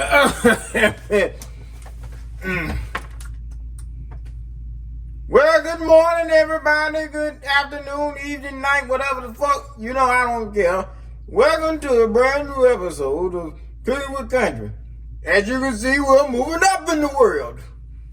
Well, good morning, everybody. Good afternoon, evening, night, whatever the fuck. You know I don't care. Welcome to a brand new episode of Cooking with Country. As you can see, we're moving up in the world.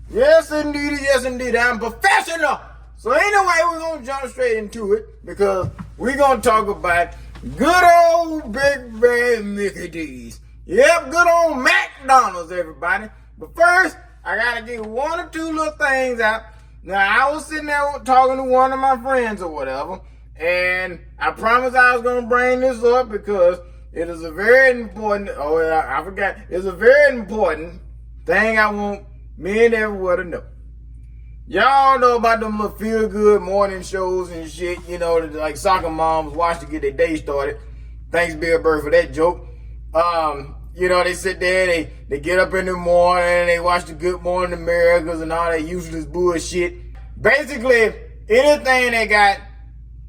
Yes, indeed. Yes, indeed. I'm professional. So anyway, we're going to jump straight into it because we're going to talk about good old Big Bad Mickey D's. Yep, good old McDonald's, everybody. But first, I got to get one or two little things out. Now, I was sitting there talking to one of my friends or whatever, and I promised I was going to bring this up because it is a very important, I forgot, it's a very important thing I want me and everyone to know. Y'all know about them little feel-good morning shows and shit, you know, that like soccer moms watch to get their day started. Thanks, Bill Burr, for that joke. You know, they sit there, they get up in the morning, they watch the Good Morning Americas and all that useless bullshit. Basically, anything that got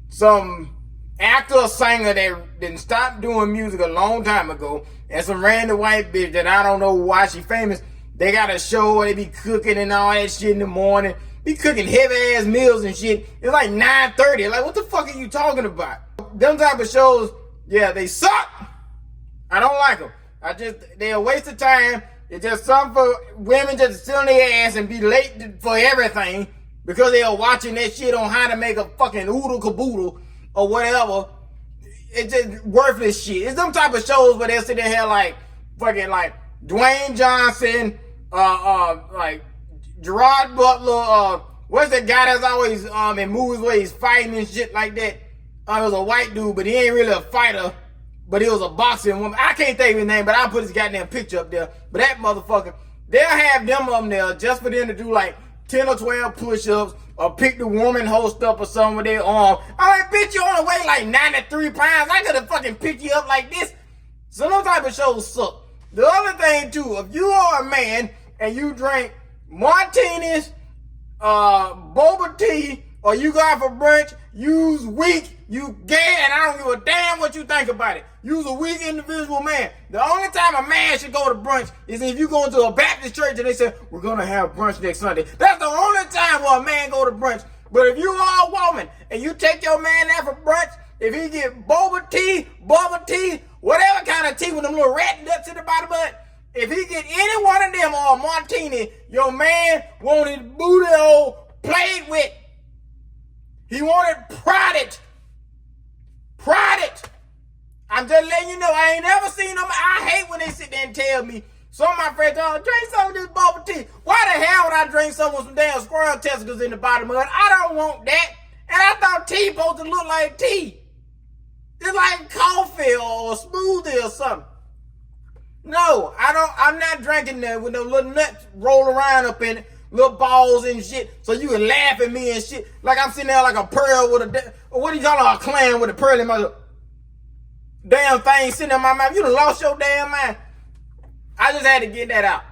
some actor or singer that didn't stop doing music a long time ago, and some random white bitch that I don't know why she famous, they got a show where they be cooking and all that shit in the morning, be cooking heavy ass meals and shit. It's like 9:30. Like, what the fuck are you talking about? Them type of shows, yeah, they suck. I don't like them. They're a waste of time. It's just something for women just to sit on their ass and be late for everything because they are watching that shit on how to make a fucking oodle caboodle or whatever. It's just worthless shit. It's them type of shows where they'll sit there here like fucking like Dwayne Johnson, like Gerard Butler, what's that guy that's always in movies where he's fighting and shit like that? It was a white dude, but he ain't really a fighter. But he was a boxing woman. I can't think of his name, but I'll put his goddamn picture up there. But that motherfucker, they'll have them up there just for them to do like 10 or 12 push-ups or pick the woman host up or something with their arm. I'm like, bitch, you only weigh like 93 pounds. I could have fucking picked you up like this. So those type of shows suck. The other thing too, if you are a man and you drink martinis, boba tea, or you go out for brunch, you's weak, you gay, and I don't give a damn what you think about it. You's a weak individual man. The only time a man should go to brunch is if you go into a Baptist church and they say, we're going to have brunch next Sunday. That's the only time where a man go to brunch. But if you are a woman and you take your man out for brunch, if he get boba tea, bubble tea, whatever kind of tea with them little rat nuts in the bottom of it, if he get any one of them or a martini, your man want his booty hole played with. He wanted prodded. I'm just letting you know, I ain't never seen them. I hate when they sit there and tell me, some of my friends, oh, drink some of this bubble tea. Why the hell would I drink some with some damn squirrel testicles in the bottom of it? I don't want that. And I thought tea supposed to look like tea. It's like coffee or a smoothie or something. No, I'm not drinking that with no little nuts roll around up in it. Little balls and shit, so you can laugh at me and shit. Like I'm sitting there like a pearl with what do you call it, a clam with a pearl in my damn thing sitting in my mouth. You done lost your damn mind. I just had to get that out.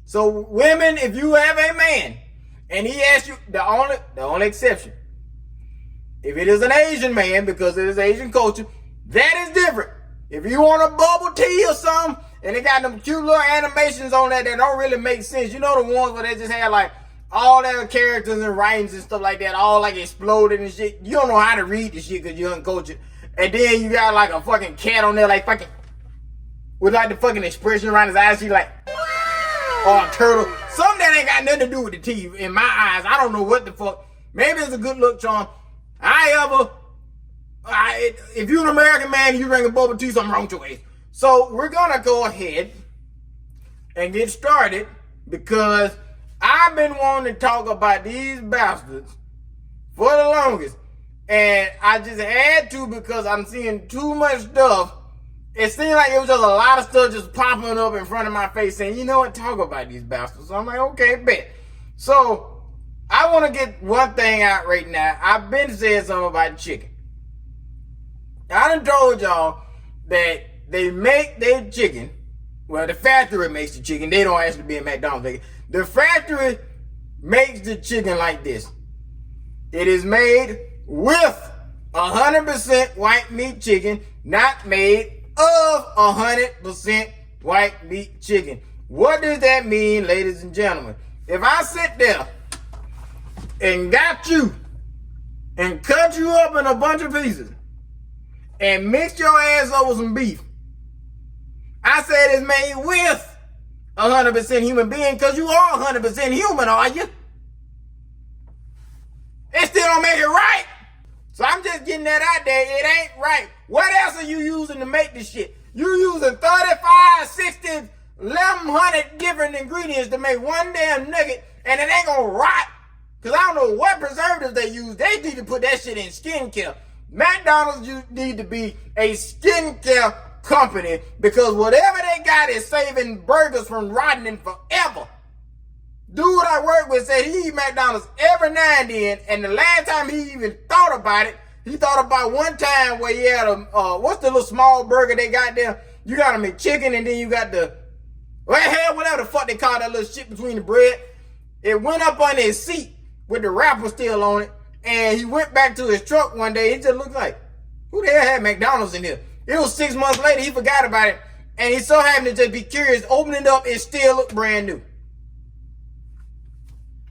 So women, if you have a man and he asks you, the only exception, if it is an Asian man, because it is Asian culture, that is different. If you want a bubble tea or something, and they got them cute little animations on that don't really make sense. You know the ones where they just had like all their characters and writings and stuff like that, all like exploded and shit. You don't know how to read the shit because you're uncultured. And then you got like a fucking cat on there like fucking, with like the fucking expression around his eyes. She like, or a turtle. Something that ain't got nothing to do with the tea in my eyes. I don't know what the fuck. Maybe it's a good look charm. If you're an American man and you drink a bubble tea, something wrong with your ass. So we're going to go ahead and get started because I've been wanting to talk about these bastards for the longest. And I just had to because I'm seeing too much stuff. It seemed like it was just a lot of stuff just popping up in front of my face saying, you know what, talk about these bastards. So I'm like, okay, bet. So I want to get one thing out right now. I've been saying something about chicken. I done told y'all that they make their chicken. Well, the factory makes the chicken. They don't actually be in McDonald's. The factory makes the chicken like this. It is made with 100% white meat chicken, not made of 100% white meat chicken. What does that mean, ladies and gentlemen? If I sit there and got you and cut you up in a bunch of pieces and mix your ass over some beef, I said it's made with 100% human being because you are 100% human, are you? It still don't make it right. So I'm just getting that out there. It ain't right. What else are you using to make this shit? You using 35, 60, 1,100 different ingredients to make one damn nugget, and it ain't gonna rot. Because I don't know what preservatives they use. They need to put that shit in skincare. McDonald's, you need to be a skincare company because whatever they got is saving burgers from rotting forever. Dude I work with said he eat McDonald's every now and then, and the last time he even thought about it, he thought about one time where he had a, what's the little small burger they got there? You got a McChicken and then you got the, well, hell, whatever the fuck they call that little shit between the bread. It went up on his seat with the wrapper still on it, and he went back to his truck one day. He just looked like, who the hell had McDonald's in here? It was 6 months later, he forgot about it, and he so happened to just be curious, opening it up, it still looked brand new.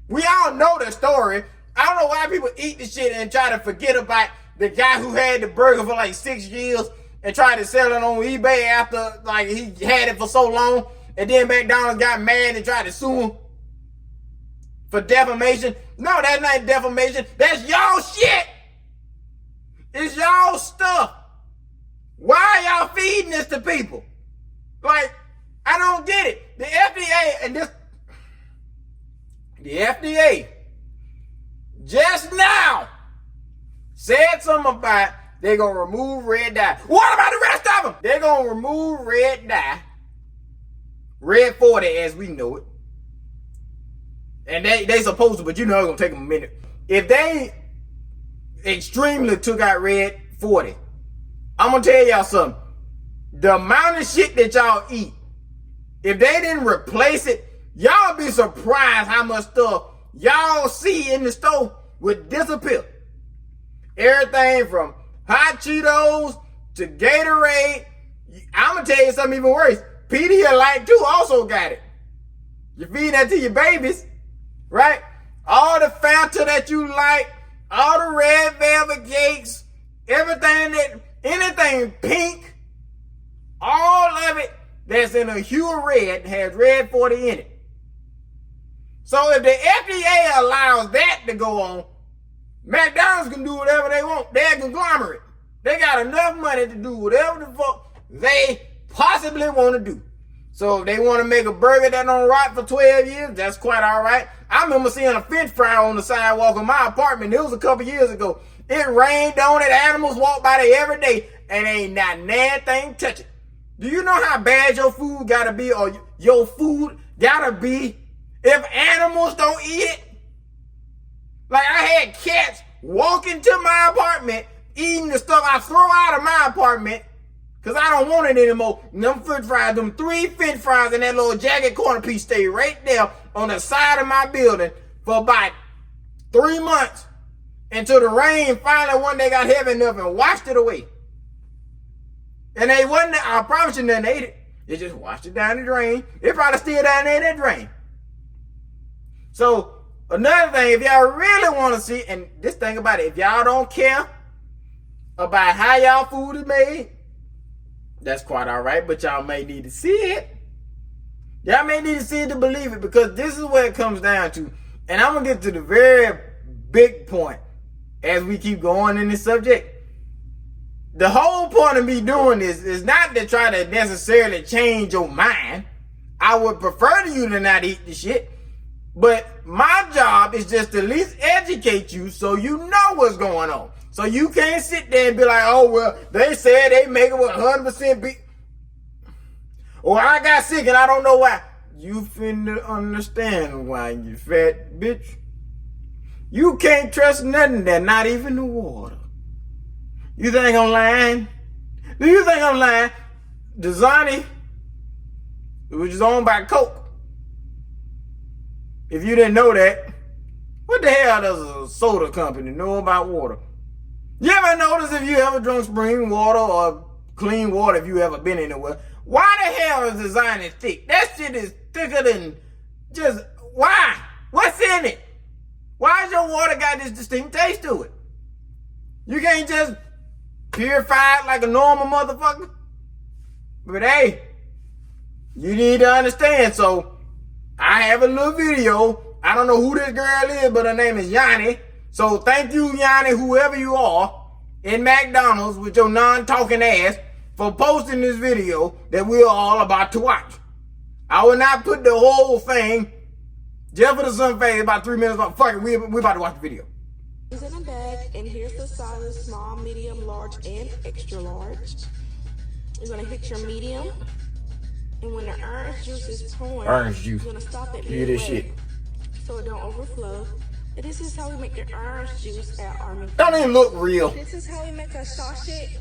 We all know the story. I don't know why people eat the shit and try to forget about the guy who had the burger for like 6 years and tried to sell it on eBay after like he had it for so long, and then McDonald's got mad and tried to sue him for defamation. No, that's not defamation. That's y'all shit. It's y'all stuff. Why are y'all feeding this to people? Like, I don't get it. The FDA and this, the FDA just now said something about they're going to remove red dye. What about the rest of them? They're going to remove red dye, red 40 as we know it. And they supposed to, but you know it's going to take them a minute. If they extremely took out red 40, I'm going to tell y'all something. The amount of shit that y'all eat, if they didn't replace it, y'all be surprised how much stuff y'all see in the store would disappear. Everything from hot Cheetos to Gatorade. I'm going to tell you something even worse. Pedialyte too also got it. You feed that to your babies, right? All the Fanta that you like, all the red velvet cakes, anything pink, all of it that's in a hue of red has red 40 in it. So if the FDA allows that to go on, McDonald's can do whatever they want. They're a conglomerate. They got enough money to do whatever the fuck they possibly want to do. So if they want to make a burger that don't rot for 12 years, that's quite all right. I remember seeing a French fry on the sidewalk of my apartment. It was a couple years ago. It rained on it. Animals walk by there every day, and ain't not nothing touch it. Do you know how bad your food gotta be, or your food gotta be if animals don't eat it? Like, I had cats walk into my apartment eating the stuff I throw out of my apartment because I don't want it anymore. And them french fries, them 3 french fries and that little jagged corner piece stay right there on the side of my building for about 3 months until the rain finally one day got heavy enough and washed it away. And they wasn't, I promise you nothing ate it. It just washed it down the drain. It probably still down there in that drain. So, another thing, if y'all really want to see, and this thing about it, if y'all don't care about how y'all food is made, that's quite all right, but y'all may need to see it. Y'all may need to see it to believe it, because this is where it comes down to. And I'm going to get to the very big point as we keep going in this subject. The whole point of me doing this is not to try to necessarily change your mind. I would prefer you to not eat the shit. But my job is just to at least educate you so you know what's going on. So you can't sit there and be like, oh, well, they said they make it with 100% beef. Or I got sick and I don't know why. You finna understand why, you fat bitch. You can't trust nothing that not even the water. You think I'm lying? Do you think I'm lying? Dasani, which is owned by Coke. If you didn't know that, what the hell does a soda company know about water? You ever notice if you ever drunk spring water or clean water, if you ever been anywhere, Why the hell is lasagna thick? That shit is thicker than just, why? What's in it? Why has your water got this distinct taste to it? You can't just purify it like a normal motherfucker? But hey, you need to understand. So I have a little video. I don't know who this girl is, but her name is Yanni. So thank you, Yanni, whoever you are, in McDonald's with your non-talking ass for posting this video that we're all about to watch. I will not put the whole thing just for the sun phase about 3 minutes. Fuck it, we about to watch the video. It's in a bag, and here's the sizes: small, medium, large, and extra large. You're gonna hit your medium, and when the orange juice is pouring, you're gonna stop it midway shit so it don't overflow. And this is how we make the orange juice at our McDonald's. Don't even look real. This is how we make a sausage,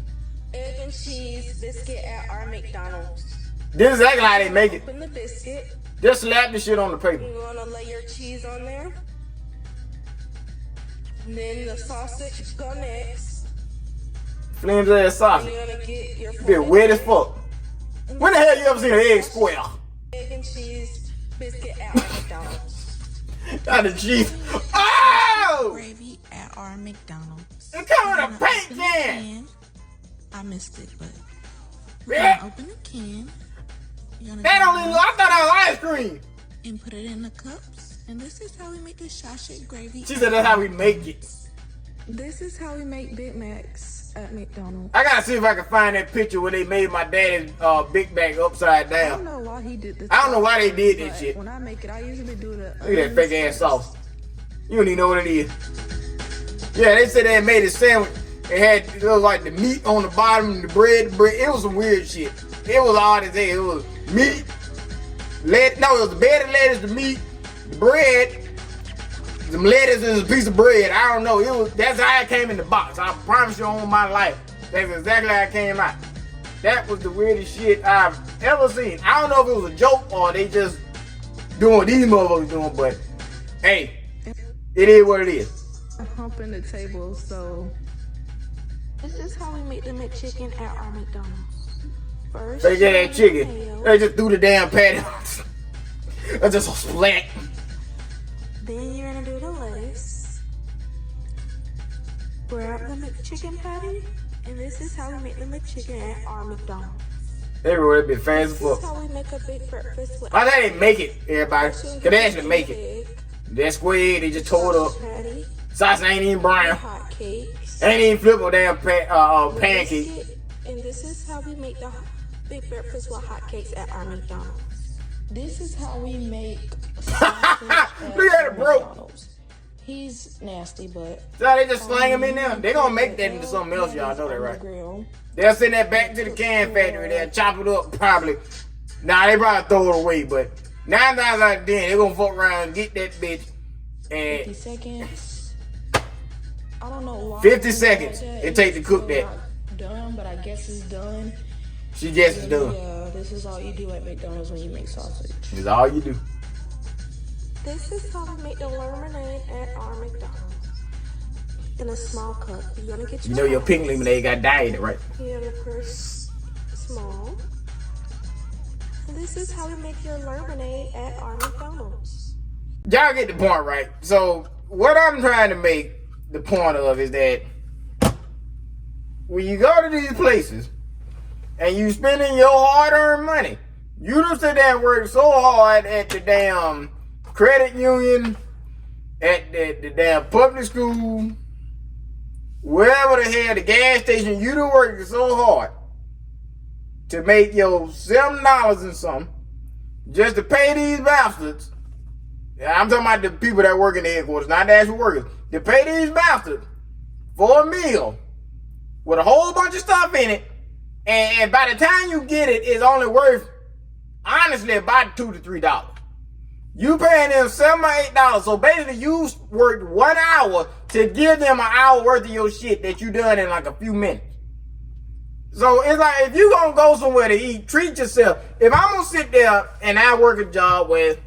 egg, and cheese biscuit at our McDonald's. This is exactly how they make it. Open the biscuit. Just slap the shit on the paper. You're gonna lay your cheese on there. And then the sausage go next. Flames ass sausage. You're gonna get your Be wet as fuck. When the hell you ever seen an egg square? Egg and cheese biscuit at our McDonald's. Not the cheese. Oh! Gravy at our McDonald's. It come in a paint can. I missed it, but Yeah. open the can. You're gonna That don't even look, I thought that was ice cream. and put it in the cups. And this is how we make the sausage gravy. She said that's how we make it. This is how we make Big Macs at McDonald's. I gotta see if I can find that picture where they made my daddy's Big Mac upside I don't down. know why he did this. I don't know why they did that shit. When I make it, I usually do the. Look at that fake ass sauce. You don't even know what it is. Yeah, they said they had made a sandwich. It was like the meat on the bottom, the bread. It was some weird shit. It was odd as hell. It was meat, it was the bed of lettuce, the meat, the bread, some lettuce and a piece of bread. I don't know. That's how it came in the box. I promise you on my life. That's exactly how it came out. That was the weirdest shit I've ever seen. I don't know if it was a joke or they just doing what these motherfuckers doing, but hey, it is what it is. Humping the table, so. This is how we make the McChicken at our McDonald's. First, They get that chicken. mayo. They just threw the damn patty. That's just a splat. Then you're gonna do the lettuce. Grab the McChicken patty, and this is how we make the McChicken at our McDonald's. Everywhere they been fancy This for. is how we make a big breakfast with. Why they didn't make it, everybody? Cause they actually make it. That square, they just tore it up. Patty, Sausage ain't even brown. hot cakes. Ain't even flip a damn pancake. Biscuit, and this is how we make the big breakfast with hot cakes at our McDonald's. This is how we make sausage at Look at our it, bro. McDonald's. He's nasty, but So they just slang them in there. They gonna make that into something else, y'all know that, right? Grill. They'll send that back to the can factory. They'll chop it up, probably. Nah, they probably throw it away, but 9 times out of 10, they gonna fuck around and get that bitch. 50 And seconds. I don't know why. 50 seconds it take to cook that. Not done, but I guess it's done. she just is done. Yeah, this is all you do at McDonald's when you make sausage. That's all you do. This is how we make the lemonade at our McDonald's. In a small cup. You're gonna get You know your pink lemonade got dye in it, right? You're gonna press small. And this is how we make your lemonade at our McDonald's. Y'all get the point, right? So what I'm trying to make the point of is that when you go to these places and you spending your hard-earned money, you don't sit there and work so hard at the damn credit union, at the damn public school, wherever the hell, the gas station, you done worked so hard to make your $7 and something just to pay these bastards. I'm talking about the people that work in the headquarters, not the actual workers. To pay these bastards for a meal with a whole bunch of stuff in it, and by the time you get it, it's only worth, honestly, about $2 to $3. You paying them $7 or $8, so basically you worked 1 hour to give them an hour worth of your shit that you done in like a few minutes. So it's like, if you gonna go somewhere to eat, treat yourself. If I'm gonna sit there and I work a job with,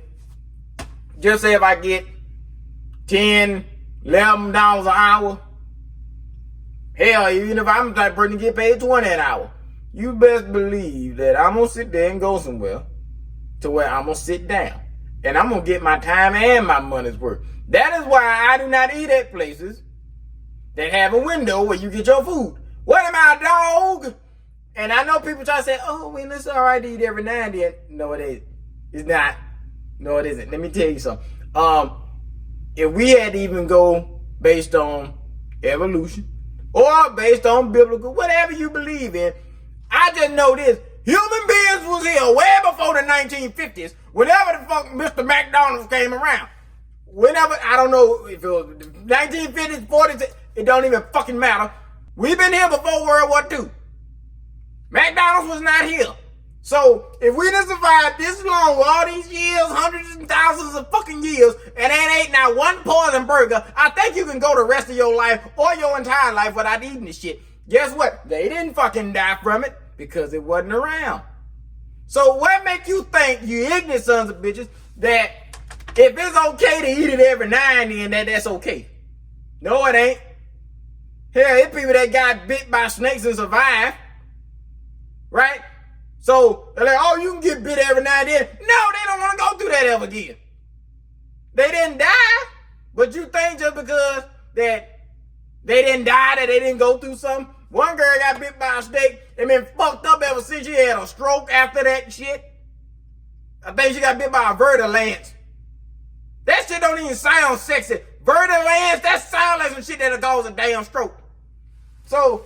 just say if I get $10, $11 an hour, hell, even if I'm the type of person to get paid $20 an hour, you best believe that I'm going to sit there and go somewhere to where I'm going to sit down. And I'm going to get my time and my money's worth. That is why I do not eat at places that have a window where you get your food. What am I, dog? And I know people try to say, oh, well, it's all right to eat every now and then. No, it ain't. It's not. No, it isn't. Let me tell you something. If we had to even go based on evolution or based on biblical, whatever you believe in, I just know this. Human beings was here way before the 1950s, whenever the fuck Mr. McDonald's came around. Whenever, I don't know if it was 1950s, 40s, it don't even fucking matter. We've been here before World War II. McDonald's was not here. So, if we done survived this long, all these years, hundreds and thousands of fucking years, and ain't ate not one poison burger, I think you can go the rest of your life or your entire life without eating this shit. Guess what? They didn't fucking die from it because it wasn't around. So, what make you think, you ignorant sons of bitches, that if it's okay to eat it every now and then, that's okay? No, it ain't. Hell, it's people that got bit by snakes and survived. Right? So, they're like, oh, you can get bit every now and then. No, they don't want to go through that ever again. They didn't die. But you think just because that they didn't die, that they didn't go through something? One girl got bit by a snake and been fucked up ever since she had a stroke after that shit. I think she got bit by a vertilance. That shit don't even sound sexy. Vertilance, that sounds like some shit that'll cause a damn stroke. So,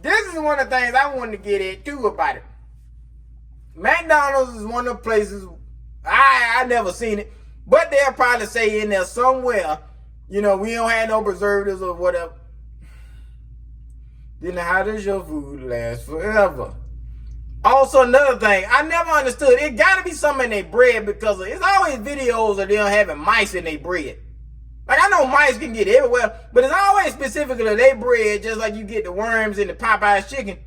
this is one of the things I wanted to get at too about it. McDonald's is one of the places, I never seen it, but they'll probably say in there somewhere, we don't have no preservatives or whatever. Then how does your food last forever? Also, another thing, I never understood, it gotta be something in their bread because it's always videos of them having mice in their bread. Like, I know mice can get everywhere, but it's always specifically their bread, just like you get the worms in the Popeyes chicken.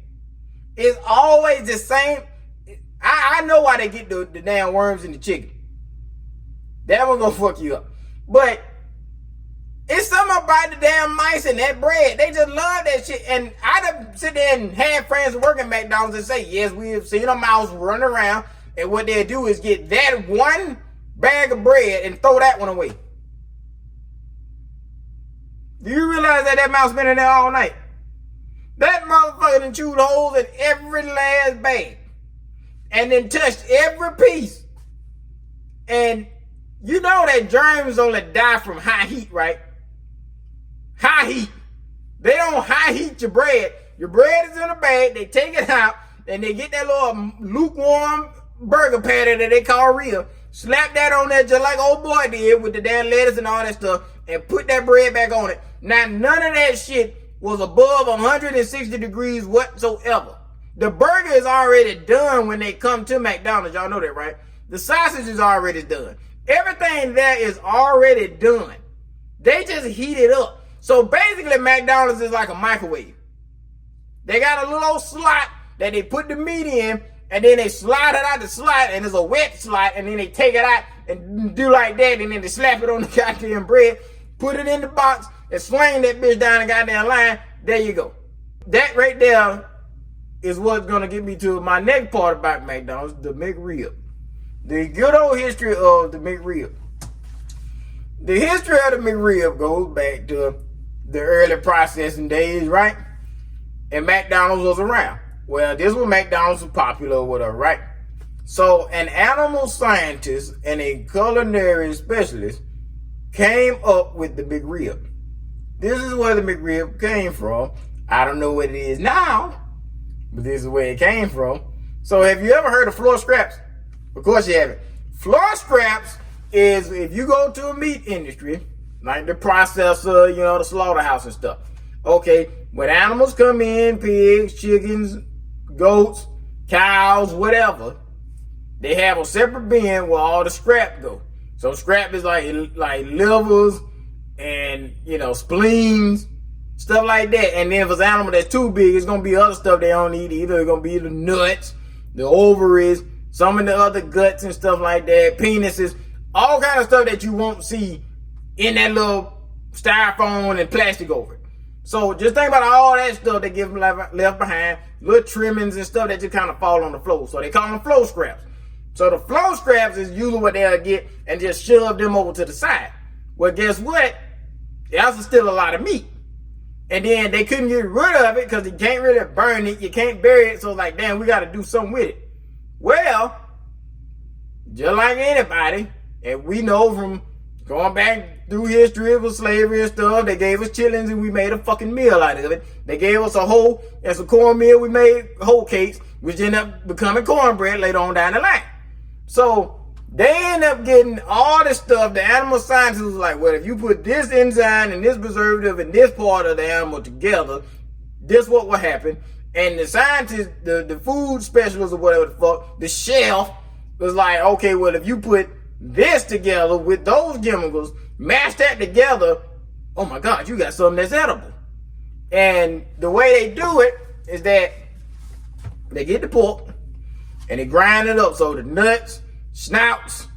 It's always the same. I know why they get the damn worms in the chicken. That one gonna fuck you up. But it's something about the damn mice in that bread. They just love that shit. And I done sit there and have friends working at McDonald's and say, yes, we have seen a mouse run around, and what they'll do is get that one bag of bread and throw that one away. Do you realize that mouse been in there all night? That motherfucker done chewed holes in every last bag. And then touched every piece. And you know that germs only die from high heat, right? High heat. They don't high heat your bread. Your bread is in a bag. They take it out. And they get that little lukewarm burger patty that they call real. Slap that on there just like old boy did with the damn lettuce and all that stuff. And put that bread back on it. Now, none of that shit was above 160 degrees whatsoever. The burger is already done when they come to McDonald's. Y'all know that, right? The sausage is already done. Everything there is already done. They just heat it up. So basically, McDonald's is like a microwave. They got a little old slot that they put the meat in, and then they slide it out the slot, and it's a wet slot, and then they take it out and do like that, and then they slap it on the goddamn bread, put it in the box, and swing that bitch down the goddamn line. There you go. That right there is what's going to get me to my next part about McDonald's, the McRib. The good old history of the McRib. The history of the McRib goes back to the early processing days, right? And McDonald's was around. Well, this was McDonald's was popular or whatever, right? So an animal scientist and a culinary specialist came up with the McRib. This is where the McRib came from. I don't know what it is now, but this is where it came from. So have you ever heard of floor scraps? Of course you haven't. Floor scraps is if you go to a meat industry, like the processor, the slaughterhouse and stuff. Okay, when animals come in, pigs, chickens, goats, cows, whatever, they have a separate bin where all the scrap go. So scrap is like livers and, spleens, stuff like that. And then if it's an animal that's too big, it's going to be other stuff they don't eat either. It's going to be the nuts, the ovaries, some of the other guts and stuff like that, penises, all kind of stuff that you won't see in that little styrofoam and plastic over it. So just think about all that stuff they give them left behind, little trimmings and stuff that just kind of fall on the floor. So they call them floor scraps. So the floor scraps is usually what they'll get and just shove them over to the side. Well, guess what? That's still a lot of meat. And then they couldn't get rid of it because you can't really burn it. You can't bury it. So like, damn, we got to do something with it. Well, just like anybody, and we know from going back through history of slavery and stuff, they gave us chillings and we made a fucking meal out of it. They gave us a whole, and some cornmeal, we made whole cakes, which ended up becoming cornbread later on down the line. So they end up getting all this stuff. The animal scientists was like, well, if you put this enzyme and this preservative and this part of the animal together, this what will happen. And the scientists, the food specialists or whatever the fuck, the chef was like, okay, well, if you put this together with those chemicals, mash that together, oh my God, you got something that's edible. And the way they do it is that they get the pork and they grind it up. So the nuts, snouts,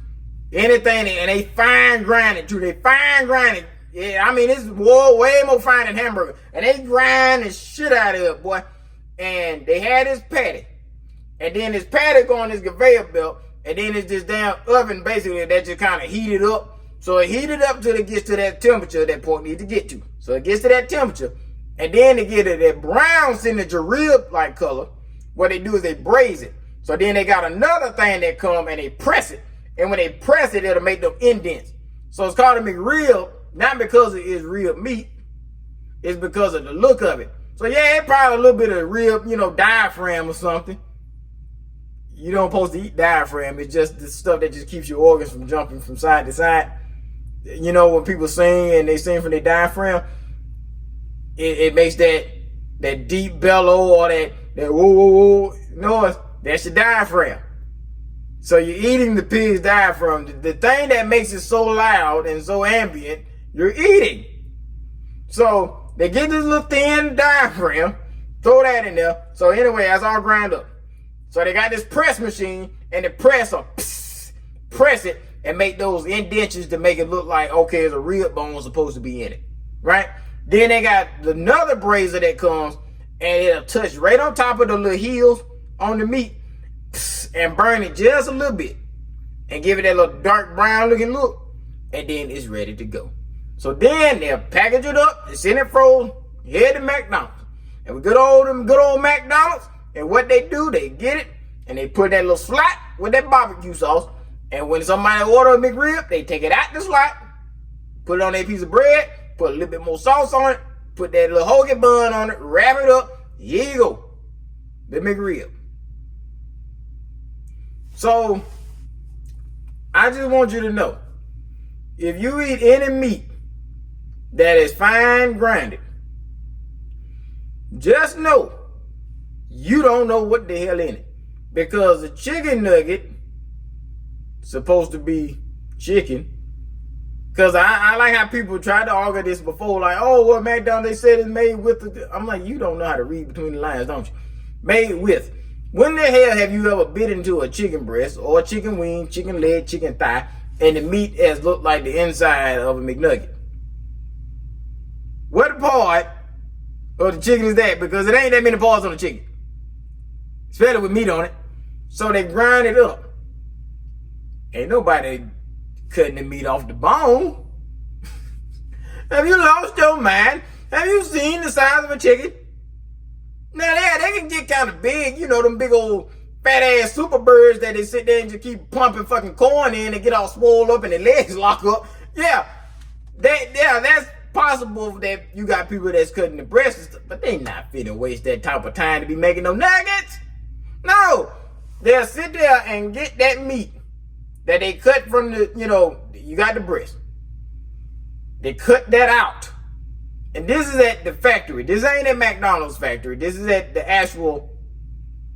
anything, and they fine grind it too. They fine grind it. Yeah, I mean, it's way more fine than hamburger. And they grind the shit out of it, boy. And they had this patty. And then this patty go on this conveyor belt. And then it's this damn oven, basically, that just kind of heated up. So it heated up till it gets to that temperature that pork needs to get to. So it gets to that temperature. And then to get it that brown signature rib-like color, what they do is they braise it. So then they got another thing that come and they press it. And when they press it, it'll make them indents. So it's called a McRib, not because it is rib meat. It's because of the look of it. So yeah, it's probably a little bit of rib, diaphragm or something. You don't supposed to eat diaphragm. It's just the stuff that just keeps your organs from jumping from side to side. You know, when people sing and they sing from their diaphragm, it makes that deep bellow or that whoa, whoa, whoa noise. That's your diaphragm. So you're eating the pig's diaphragm. The thing that makes it so loud and so ambient, you're eating. So they get this little thin diaphragm, throw that in there. So anyway, that's all ground up. So they got this press machine and the press it and make those indentions to make it look like, okay, there's a rib bone supposed to be in it, right? Then they got another braiser that comes and it'll touch right on top of the little heels on the meat and burn it just a little bit and give it that little dark brown looking look, and then it's ready to go. So then they'll package it up and send it frozen, head to McDonald's. And with good old McDonald's, and what they do, they get it and they put that little slot with that barbecue sauce. And when somebody order a McRib, they take it out the slot, put it on a piece of bread, put a little bit more sauce on it, put that little hoagie bun on it, wrap it up. Here you go, the McRib. So I just want you to know, if you eat any meat that is fine grinded, just know you don't know what the hell in it. Because the chicken nugget supposed to be chicken. Because I like how people tried to argue this before, like, oh, well, McDonald's, they said it's made with the... I'm like, you don't know how to read between the lines, don't you? Made with. When the hell have you ever bit into a chicken breast or a chicken wing, chicken leg, chicken thigh, and the meat has looked like the inside of a McNugget? What part of the chicken is that? Because it ain't that many parts on the chicken, especially with meat on it. So they grind it up. Ain't nobody cutting the meat off the bone. Have you lost your mind? Have you seen the size of a chicken? Now, they can get kind of big, them big old fat ass super birds that they sit there and just keep pumping fucking corn in and get all swole up and their legs lock up. Yeah, that's possible that you got people that's cutting the breast and stuff, but they not finna waste that type of time to be making no nuggets. No, they'll sit there and get that meat that they cut from the, you got the breast. They cut that out. And this is at the factory. This ain't at McDonald's factory. This is at the actual,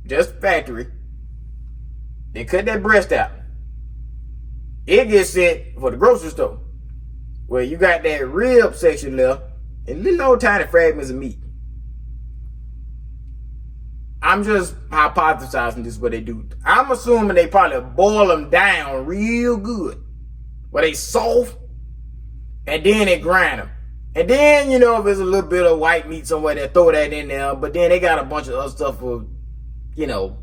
just factory. They cut that breast out. It gets sent for the grocery store, where you got that rib section left and little old tiny fragments of meat. I'm just hypothesizing this is what they do. I'm assuming they probably boil them down real good, where they soft, and then they grind them. And then, you know, if there's a little bit of white meat somewhere, they throw that in there. But then they got a bunch of other stuff for, you know,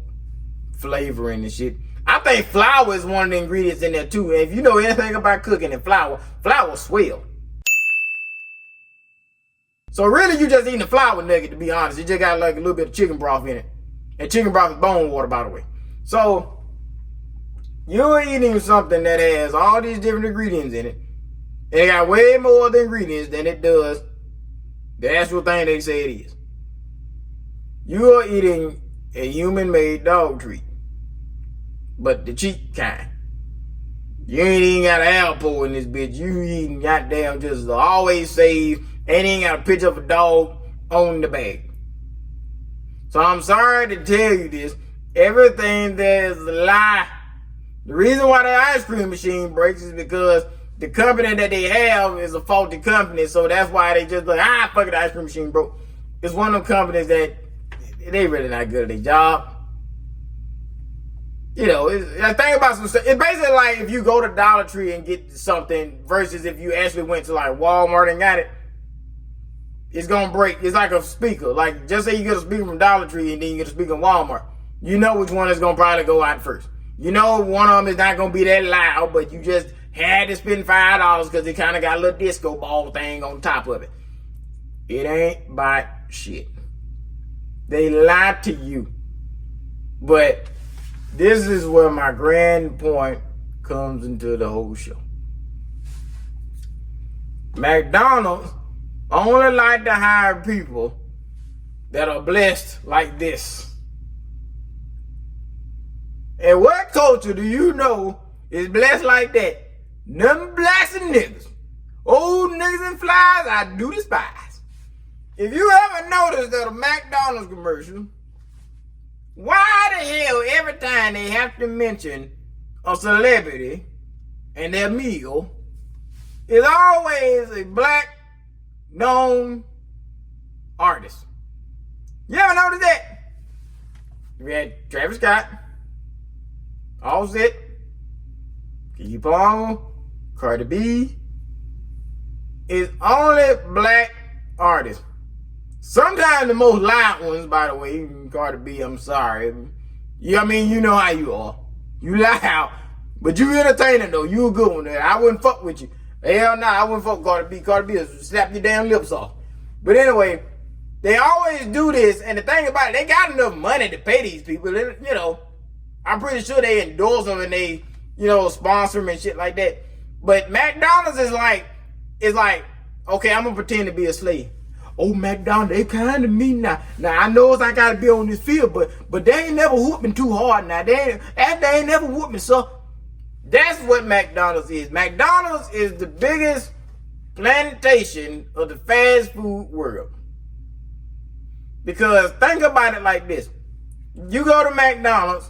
flavoring and shit. I think flour is one of the ingredients in there too. And if you know anything about cooking and flour swell. So really, you just eating a flour nugget, to be honest. You just got like a little bit of chicken broth in it. And chicken broth is bone water, by the way. So you're eating something that has all these different ingredients in it. And it got way more of the ingredients than it does the actual thing they say it is. You are eating a human-made dog treat, but the cheap kind. You ain't even got an Alpo in this bitch. You eating goddamn just always save, and ain't got a picture of a dog on the bag. So I'm sorry to tell you this. Everything there is a lie. The reason why the ice cream machine breaks is because the company that they have is a faulty company, so that's why they just like, fuck it, the ice cream machine broke. It's one of them companies that they really not good at their job. You know, I think about some stuff. It's basically like if you go to Dollar Tree and get something versus if you actually went to like Walmart and got it, it's gonna break. It's like a speaker. Like just say you get a speaker from Dollar Tree and then you get a speaker from Walmart. You know which one is gonna probably go out first. You know one of them is not gonna be that loud, but you just had to spend $5 because it kind of got a little disco ball thing on top of it. It ain't about shit. They lie to you. But this is where my grand point comes into the whole show. McDonald's only like to hire people that are blessed like this. And what culture do you know is blessed like that? Nothing blasting niggas. Old niggas and flies, I do despise. If you ever noticed that a McDonald's commercial, why the hell every time they have to mention a celebrity and their meal, is always a black known artist? You ever noticed that? We had Travis Scott, Offset, Keke Palmer, Cardi B. It's only black artists. Sometimes the most loud ones, by the way, Cardi B, I'm sorry. I mean, you know how you are. You loud, but you entertaining though. You a good one there. I wouldn't fuck with you. Hell nah, I wouldn't fuck with Cardi B. Cardi B will slap your damn lips off. But anyway, they always do this, and the thing about it, they got enough money to pay these people. You know, I'm pretty sure they endorse them and they, you know, sponsor them and shit like that. But McDonald's is like, okay, I'm gonna pretend to be a slave. Oh, McDonald's, they kind of me now. Now, I know I got to be on this field, but they ain't never whooped me too hard now. They ain't never whooped me, so that's what McDonald's is. McDonald's is the biggest plantation of the fast food world. Because think about it like this. You go to McDonald's,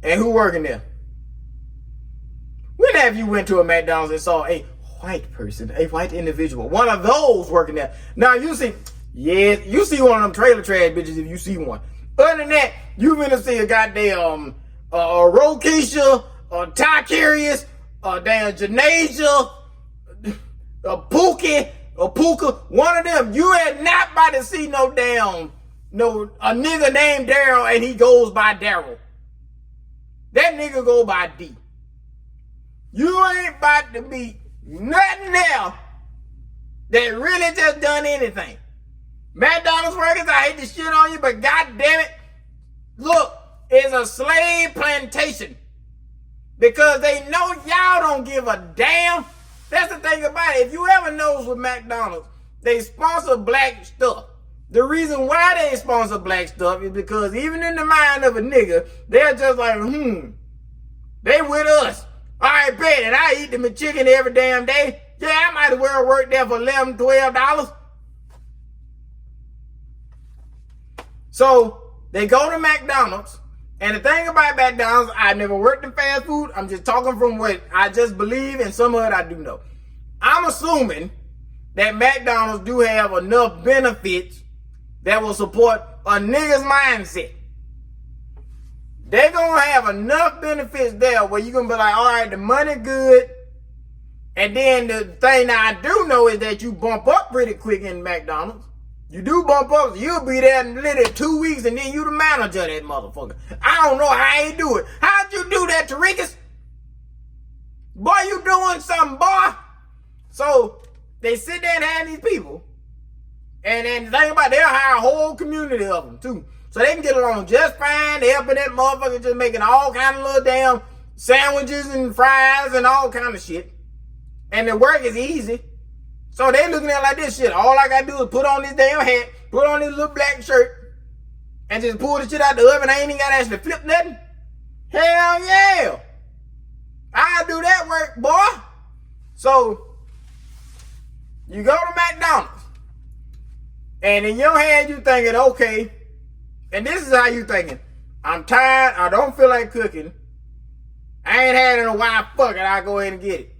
and who working there? When have you went to a McDonald's and saw a white person, a white individual, one of those working there? Now you see one of them trailer trash bitches if you see one. Other than that, you gonna see a goddamn Rokeisha, a Tykarius, a damn Janasia, a Pookie, a Puka, one of them. You ain't not about to see a nigga named Daryl and he goes by Daryl. That nigga go by D. You ain't about to be nothing else that really just done anything. McDonald's workers, I hate to shit on you, but god damn it, look, it's a slave plantation. Because they know y'all don't give a damn. That's the thing about it. If you ever notice with McDonald's, they sponsor black stuff. The reason why they sponsor black stuff is because even in the mind of a nigga, they're just like, they with us. All right, bet, and I eat them chicken every damn day. Yeah, I might as well work there for $11, $12. So they go to McDonald's, and the thing about McDonald's, I never worked in fast food. I'm just talking from what I just believe, and some of it I do know. I'm assuming that McDonald's do have enough benefits that will support a nigga's mindset. They're gonna have enough benefits there where you're gonna be like, all right, the money good, And then the thing that I do know is that you bump up pretty quick in McDonald's. You do bump up, you'll be there in literally 2 weeks, and then you the manager of that motherfucker. I don't know how you do it. How'd you do that, Tarikas? Boy, you doing something, boy. So they sit there and have these people, and then the thing about it, they'll hire a whole community of them too, so they can get along just fine. They helping that motherfucker, just making all kind of little damn sandwiches and fries and all kind of shit. And the work is easy. So they looking at it like this shit. All I gotta do is put on this damn hat, put on this little black shirt, and just pull the shit out the oven. I ain't even gotta actually flip nothing. Hell yeah. I do that work, boy. So you go to McDonald's, and in your head you thinking, okay, and this is how you thinking. I'm tired, I don't feel like cooking. I ain't had it in a while, fuck it, I'll go ahead and get it.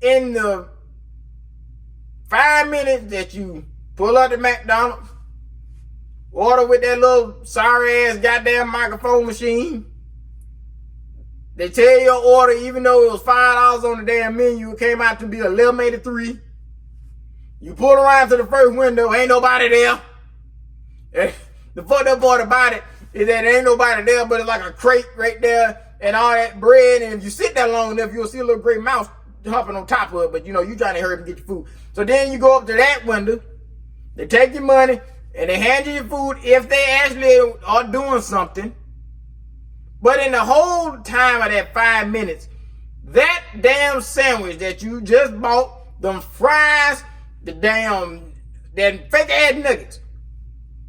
In the 5 minutes that you pull up to McDonald's, order with that little sorry ass goddamn microphone machine. They tell you your order, even though it was $5 on the damn menu, it came out to be $11.83. You pull around to the first window, ain't nobody there. The fucked up part about it is that there ain't nobody there, but it's like a crate right there and all that bread. And if you sit there long enough, you'll see a little gray mouse hopping on top of it, but you know, you trying to hurry up and get your food. So then you go up to that window, they take your money, and they hand you your food if they actually are doing something. But in the whole time of that 5 minutes, that damn sandwich that you just bought, them fries, that fake ass nuggets,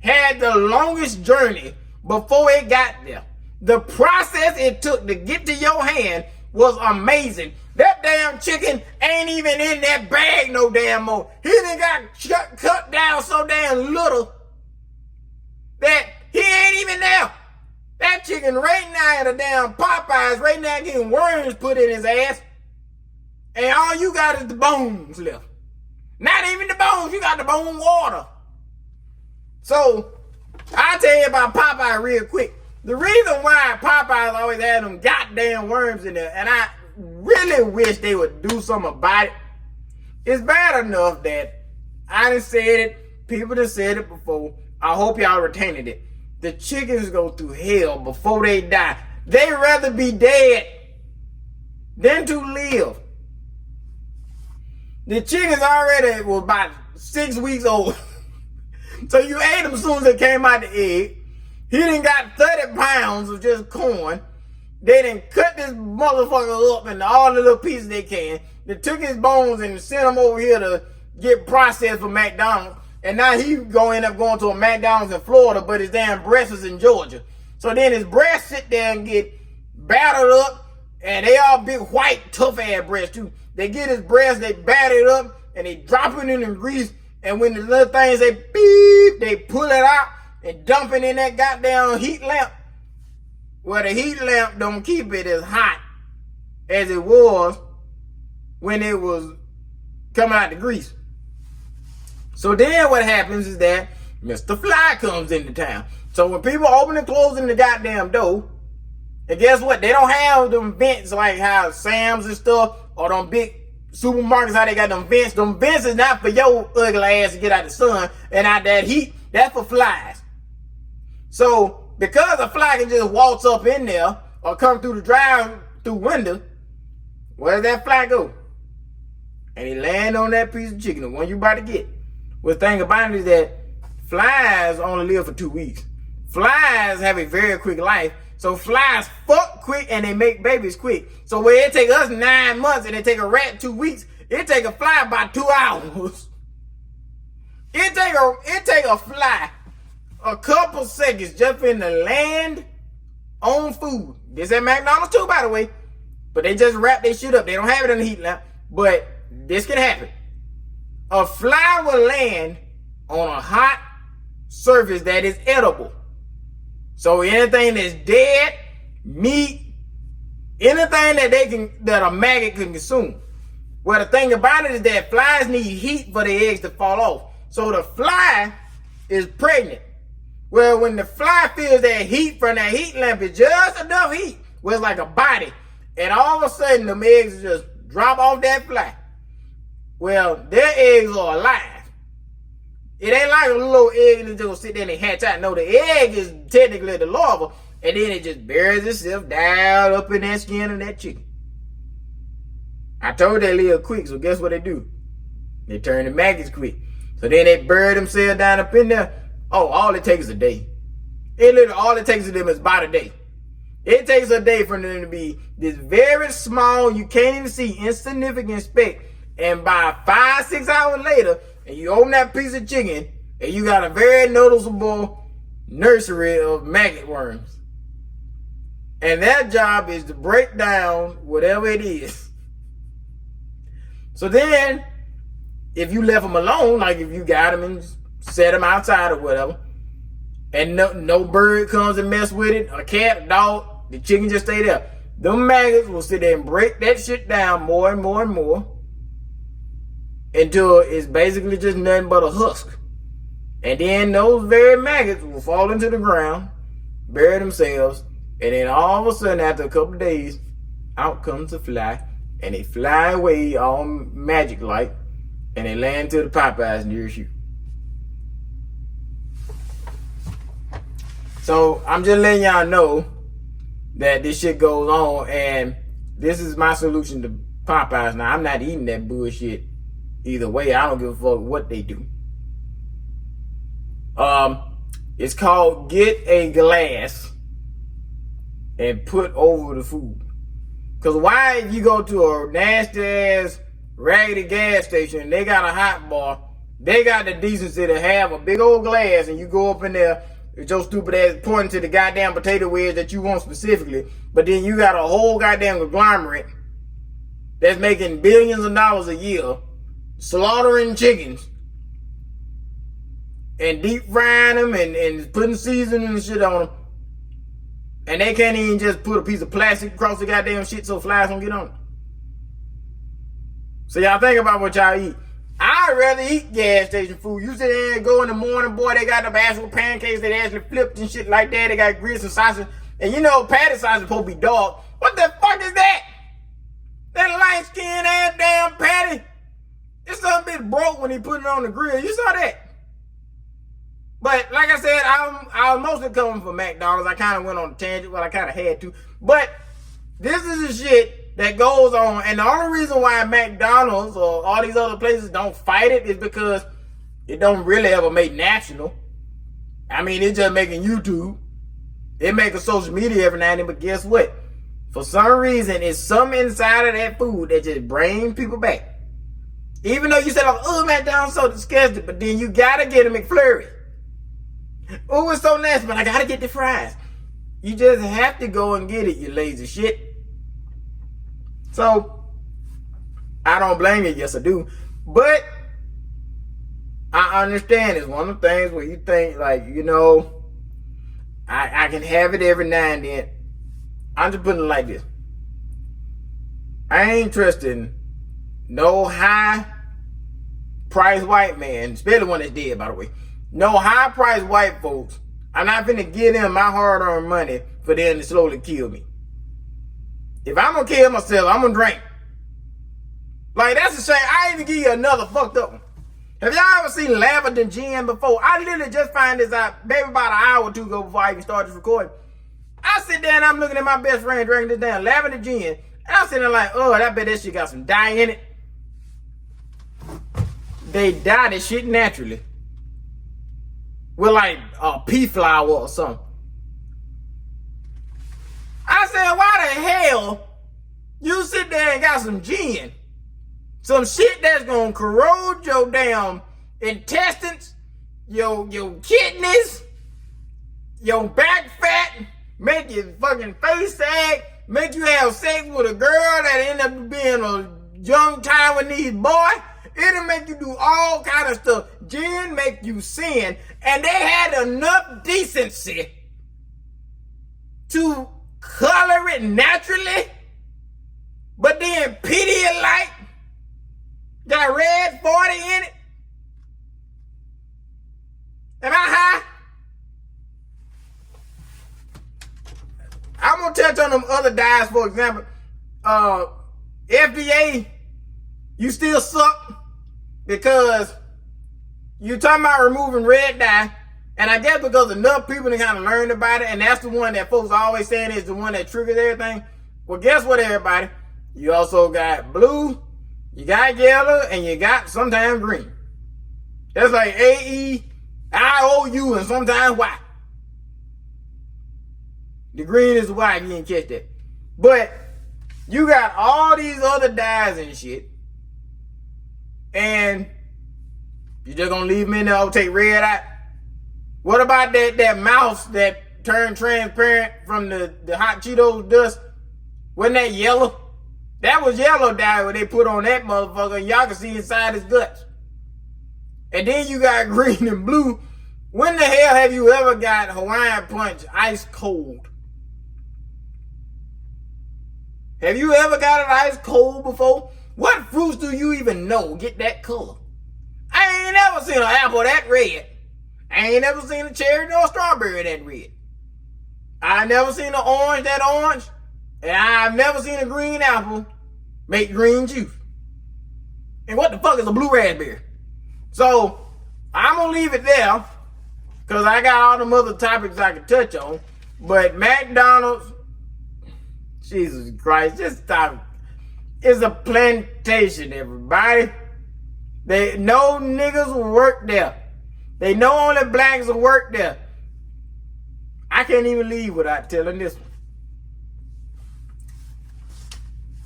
had the longest journey before it got there. The process it took to get to your hand was amazing. That damn chicken ain't even in that bag no damn more. He done got cut down so damn little that he ain't even there. That chicken right now at a damn Popeyes right now getting worms put in his ass. And all you got is the bones left. Not even the bones, you got the bone water. So, I'll tell you about Popeye real quick. The reason why Popeyes always had them goddamn worms in there, and I really wish they would do something about it. It's bad enough that I done said it, people done said it before. I hope y'all retaining it. The chickens go through hell before they die. They'd rather be dead than to live. The chickens already was about 6 weeks old. So you ate them as soon as they came out the egg. He done got 30 pounds of just corn. They done cut this motherfucker up into all the little pieces they can. They took his bones and sent him over here to get processed for McDonald's. And now he gonna end up going to a McDonald's in Florida, but his damn breast is in Georgia. So then his breasts sit there and get battered up. And they all big, white, tough ass breasts too. They get his breast, they batter it up, and they drop it in the grease. And when the little things say beep, they pull it out and dump it in that goddamn heat lamp. Well, the heat lamp don't keep it as hot as it was when it was coming out the grease. So then what happens is that Mr. Fly comes into town. So when people open and closing the goddamn door, and guess what? They don't have them vents like how Sam's and stuff, or them big supermarkets, how they got them vents. Them vents is not for your ugly ass to get out the sun and out that heat. That's for flies. So because a fly can just waltz up in there or come through the drive-through window, where does that fly go? And he land on that piece of chicken, the one you about to get. Well, the thing about it is that flies only live for 2 weeks. Flies have a very quick life. So flies fuck quick and they make babies quick. So where it take us 9 months and it take a rat 2 weeks, it take a fly about 2 hours. It take a fly a couple seconds just in the land on food. This at McDonald's too, by the way. But they just wrap their shit up. They don't have it in the heat lamp. But this can happen. A fly will land on a hot surface that is edible. So anything that's dead, meat, anything that a maggot can consume. Well, the thing about it is that flies need heat for their eggs to fall off. So the fly is pregnant. Well, when the fly feels that heat from that heat lamp, it's just enough heat where it's like a body. And all of a sudden, them eggs are just drop off that fly. Well, their eggs are alive. It ain't like a little egg that just sit there and hatch out. No, the egg is technically the larva, and then it just buries itself down up in that skin of that chicken. I told they live quick, so guess what they do? They turn the maggots quick. So then they bury themselves down up in there. Oh, all it takes is a day. All it takes of them is about a day. It takes a day for them to be this very small, you can't even see, insignificant speck. And by 5-6 hours later, and you open that piece of chicken, and you got a very noticeable nursery of maggot worms. And their job is to break down whatever it is. So then, if you left them alone, like if you got them and set them outside or whatever, and no bird comes and mess with it, a cat, a dog, the chicken just stay there. Them maggots will sit there and break that shit down more and more and more until it's basically just nothing but a husk. And then those very maggots will fall into the ground, bury themselves, and then all of a sudden after a couple of days, out comes a fly, and they fly away all magic-like, and they land to the Popeyes nearest you. So I'm just letting y'all know that this shit goes on, and this is my solution to Popeyes. Now, I'm not eating that bullshit either way. I don't give a fuck what they do. It's called get a glass and put over the food. Because why, if you go to a nasty ass raggedy gas station and they got a hot bar, they got the decency to have a big old glass, and you go up in there with your stupid ass pointing to the goddamn potato wedge that you want specifically, but then you got a whole goddamn conglomerate that's making billions of dollars a year slaughtering chickens and deep frying them and putting seasoning and shit on them, and they can't even just put a piece of plastic across the goddamn shit so flies don't get on it. So y'all think about what y'all eat. I'd rather eat gas station food. You sit there and go in the morning, boy, they got the actual pancakes that actually flipped and shit like that. They got grits and sausage. And you know patty sausage is supposed to be dark. What the fuck is that? That light-skinned ass damn patty. This son bitch broke when he put it on the grill. You saw that? But like I said, I was mostly coming from McDonald's. I kind of went on a tangent. Well, I kind of had to. But this is the shit that goes on. And the only reason why McDonald's or all these other places don't fight it is because it don't really ever make national. I mean, it's just making YouTube. It making social media every now and then. But guess what? For some reason, it's something inside of that food that just brings people back. Even though you say, like, oh, McDonald's so disgusting. But then you got to get a McFlurry. Oh, it's so nasty, but I got to get the fries. You just have to go and get it, you lazy shit. So, I don't blame you. Yes, I do. But, I understand it's one of the things where you think, like, you know, I can have it every now and then. I'm just putting it like this. I ain't trusting no high-priced white man, especially one that's dead, by the way. No high-priced white folks. I'm not finna give them my hard-earned money for them to slowly kill me. If I'm gonna kill myself, I'm gonna drink. Like, that's a shame. I even give you another fucked up one. Have y'all ever seen lavender gin before? I literally just found this out maybe about an hour or two ago before I even started recording. I sit there and I'm looking at my best friend drinking this damn lavender gin. And I'm sitting there like, oh, I bet that shit got some dye in it. They dye this shit naturally. With like a pea flower or something. I said, why the hell you sit there and got some gin? Some shit that's gonna corrode your damn intestines, your kidneys, your back fat, make your fucking face sag, make you have sex with a girl that end up being a young Taiwanese boy. It'll make you do all kind of stuff. Gin make you sin. And they had enough decency to color it naturally, but then Pedialyte got red 40 in it. Am I high? I'm gonna touch on them other dyes, for example. FDA, you still suck because you're talking about removing red dye. And I guess because enough people kind of learned about it, and that's the one that folks are always saying is the one that triggers everything. Well, guess what, everybody? You also got blue, you got yellow, and you got sometimes green. That's like A-E-I-O-U and sometimes Y. The green is Y, you didn't catch that. But you got all these other dyes and shit, and you just gonna leave them in there, I'll take red out? What about that mouse that turned transparent from the hot Cheetos dust? Wasn't that yellow? That was yellow dye when they put on that motherfucker, and y'all can see inside his guts. And then you got green and blue. When the hell have you ever got Hawaiian Punch ice cold? Have you ever got it ice cold before? What fruits do you even know get that color? I ain't never seen an apple that red. I ain't never seen a cherry nor a strawberry that red. I never seen an orange that orange. And I've never seen a green apple make green juice. And what the fuck is a blue raspberry? So, I'm going to leave it there because I got all them other topics I can touch on. But McDonald's, Jesus Christ, this time is a plantation, everybody. They no niggas will work there. They know only blacks will work there. I can't even leave without telling this one.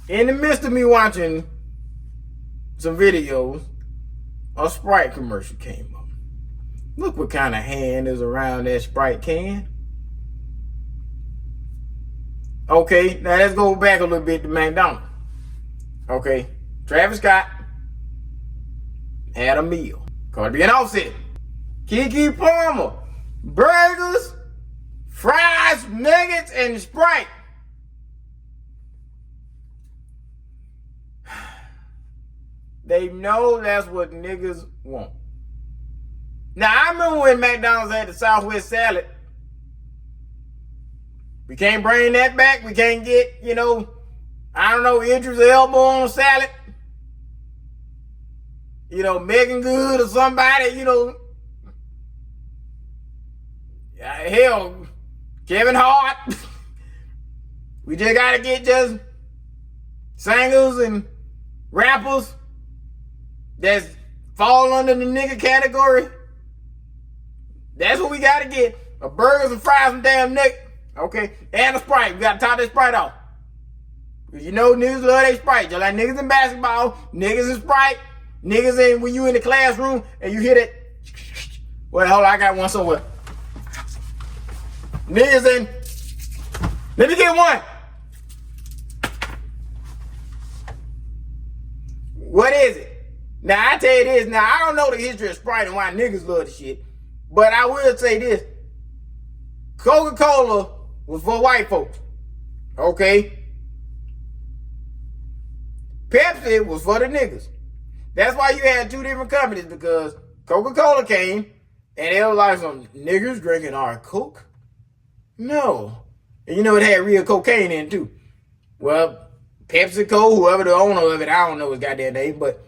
In the midst of me watching some videos, a Sprite commercial came up. Look what kind of hand is around that Sprite can. Okay, now let's go back a little bit to McDonald's. Okay, Travis Scott had a meal. Called to be an offset. Kiki Palmer, burgers, fries, nuggets, and Sprite. They know that's what niggas want. Now, I remember when McDonald's had the Southwest salad. We can't bring that back. We can't get, Idris Elba on a salad. Megan Good or somebody, hell, Kevin Hart. We just gotta get just singers and rappers that fall under the nigga category. That's what we gotta get. A burgers and fries and damn nigga. Okay, and a Sprite. We gotta top that Sprite off. Cause niggas love that Sprite. Just like niggas in basketball, niggas in Sprite, niggas in when you in the classroom and you hear that. Well, hold on, I got one somewhere. Niggas in. Let me get one. What is it? Now, I tell you this. Now, I don't know the history of Sprite and why niggas love the shit. But I will say this. Coca-Cola was for white folks. Okay? Pepsi was for the niggas. That's why you had two different companies, because Coca-Cola came and they were like, some niggas drinking our Coke? No. And it had real cocaine in it too. Well, PepsiCo, whoever the owner of it, I don't know his goddamn name, but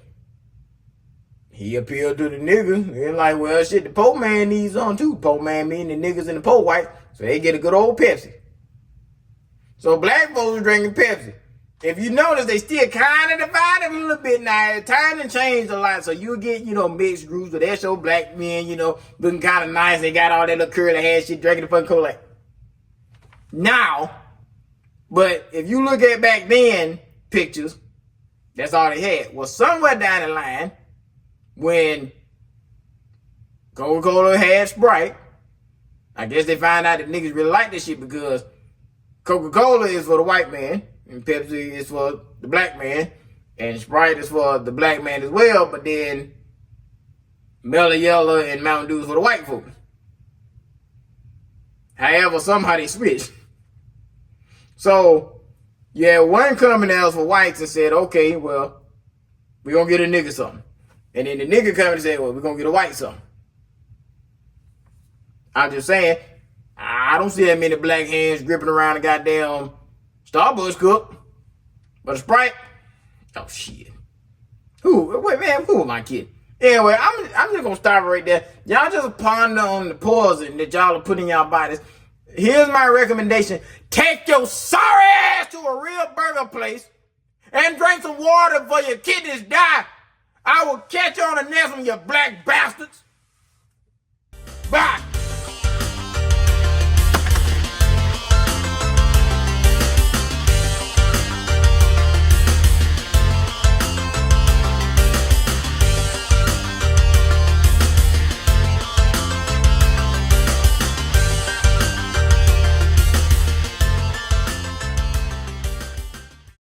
he appealed to the niggas. They're like, well, shit, the poor man needs on too. Poor man meaning the niggas and the poor white, so they get a good old Pepsi. So black folks are drinking Pepsi. If you notice, they still kind of divided a little bit now. Time and changed a lot, so you get, mixed groups, but they show black men, looking kind of nice. They got all that little curly hair shit, drinking the fucking Cola. Now, but if you look at back then pictures, that's all they had. Well, somewhere down the line, when Coca-Cola had Sprite, I guess they find out that niggas really like this shit because Coca-Cola is for the white man and Pepsi is for the black man and Sprite is for the black man as well, but then Mellow Yellow and Mountain Dew is for the white folks. However, somehow they switched. So, yeah, one company that was for whites and said, okay, well, we're going to get a nigga something. And then the nigga company said, well, we're going to get a white something. I'm just saying, I don't see that many black hands gripping around a goddamn Starbucks cup. But a Sprite, Oh shit. Who? Wait, man, who am I kidding? Anyway, I'm just gonna stop right there. Y'all just ponder on the poison that y'all are putting in y'all bodies. Here's my recommendation. Take your sorry ass to a real burger place and drink some water before your kidneys die. I will catch you on the next one, you black bastards. Bye.